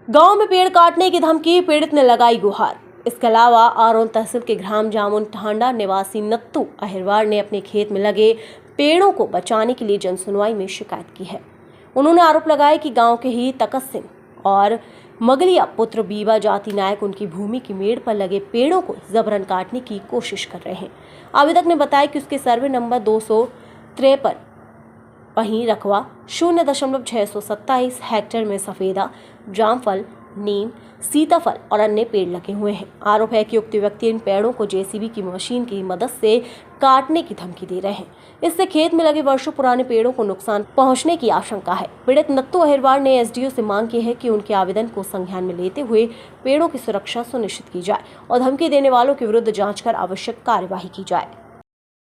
गांव में पेड़ काटने की धमकी, पीड़ित ने लगाई गुहार। इसके अलावा आरोन तहसील के ग्राम जामुन ठांडा निवासी नत्तू अहिरवार ने अपने खेत में लगे पेड़ों को बचाने के लिए जनसुनवाई में शिकायत की है। उन्होंने आरोप लगाया कि गांव के ही तकस सिंह और मगलिया पुत्र बीबा जाति नायक उनकी भूमि की मेड़ पर लगे पेड़ों को जबरन काटने की कोशिश कर रहे हैं। आवेदक ने बताया कि उसके सर्वे नंबर 253 वहीं रकवा 0.627 हेक्टेयर में सफेदा, जामफल, नीम, सीताफल और अन्य पेड़ लगे हुए हैं। आरोप है कि उक्त व्यक्ति इन पेड़ों को जेसीबी की मशीन की मदद से काटने की धमकी दे रहे हैं। इससे खेत में लगे वर्षों पुराने पेड़ों को नुकसान पहुंचने की आशंका है। पीड़ित नत्तू अहिरवार ने एसडीओ से मांग की है कि उनके आवेदन को संज्ञान में लेते हुए पेड़ों की सुरक्षा सुनिश्चित की जाए और धमकी देने वालों के विरुद्ध जाँच कर आवश्यक कार्यवाही की जाए।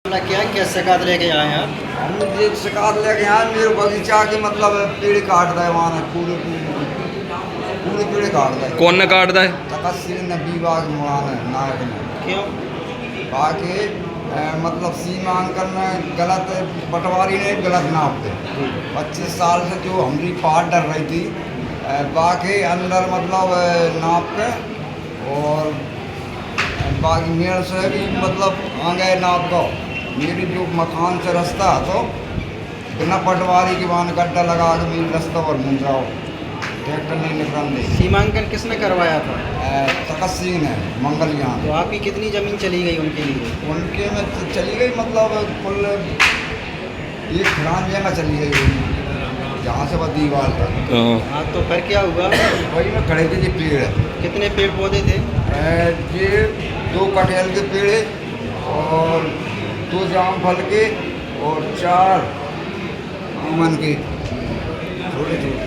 क्या शिकायत लेके आए हैं आप? हम ये शिकायत लेके आए, मेरे बगीचा के मतलब पेड़ काट रहे वहाँ पूरे पेड़ काट रहे। कौन ने काट रहा है? तकस्सी ने बीबा के नायक ने। क्यों? बाकी मतलब सीमांकन में गलत पटवारी ने गलत नाप दे। 25 साल से जो हमारी पार डर रही थी, बाकी अंदर मतलब नाप के और बाकी मेड़ से भी मतलब आगे नाप दो। मेरी जो मकान से रास्ता है तो बिना पटवारी के वहाँ गड्ढा लगा के मेरी रास्ता पर घूम रहा हो, ट्रैक्टर नहीं निकल दे। सीमांकन किसने करवाया था? तकस्सी ने मंगलिया। तो आपकी कितनी ज़मीन चली गई उनके लिए? उनके में चली गई मतलब कुल 1 ग्राम जगह चली गई, जहाँ से वह दीवार तक। हाँ, तो फिर क्या हुआ? वही में खड़े थे ये पेड़। कितने पेड़ पौधे थे? ये 2 कटहल के पेड़ और 2 जामफल के और 4 आमन के छोटे छोटे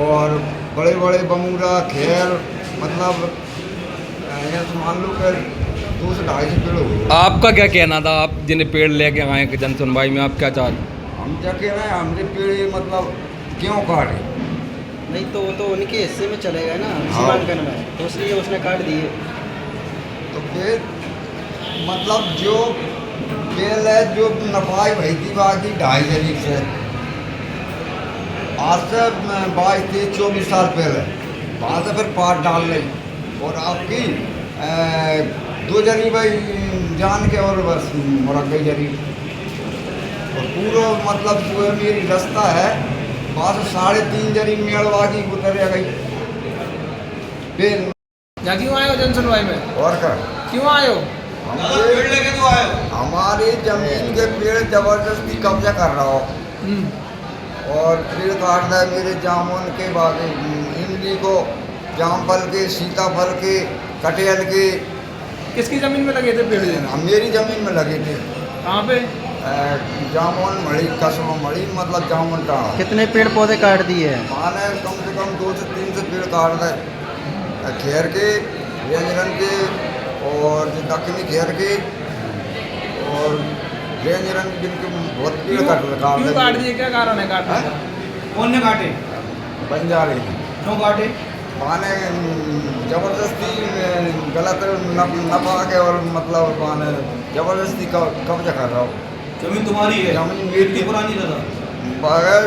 और बड़े बड़े बमूरा खेर, मतलब मान लो कर 2 से 250 पेड़ हो गए। आपका क्या कहना था? आप जिन्हें पेड़ लेके आए जन सुनवाई में, आप क्या चाहते? हम क्या कह रहे हैं, हमने पेड़ मतलब क्यों काटे? नहीं तो वो तो उनके हिस्से में चले गए ना सीमांकन में, तो इसलिए उसने काट दिए। तो फिर मतलब जो पेड़ है जो नफाई भई थी बाकी 2.5 जरीब से आज से 22-23-24 साल पहले वहाँ से फिर पार डाल रही और आपकी 2 जरीब जान के और बस मुरक गई जरीब। और पूरा मतलब जो है मेरी रास्ता है वहाँ से 3.5 जरीब मेड़वा की उतर गई पेड़। यहाँ क्यों आए हो जन सुनवाई में? और क्या क्यों आए हो? हमारी जमीन के पेड़ जबरदस्ती कब्जा कर रहा हो और पेड़ काट रहा है मेरे जामुन के, बाकी इमली को, जामफल के, सीताफल के, कटहल के। किसकी जमीन में लगे थे पेड़? मेरी जमीन में लगे थे। कहाँ पे? जामुन मड़ी, कसम मड़ी, मतलब जामुन का। कितने पेड़ पौधे काट दिए हैं? माने कम से कम 2 से 3 से पेड़ काट रहे, खेर के, रेंजरन के और जो दक्षिणी घेर के और रेंजरन जिनके बहुत पेड़ काट दिए? क्या कारण है काटने का? कौन ने काटे? बंजारे। क्यों काटे? माने जबरदस्ती गलत नफा के और मतलब माने जबरदस्ती कब्जा कर रहा हो। जमीन तुम्हारी है? जमीन मेरी पुरानी दादा बगैर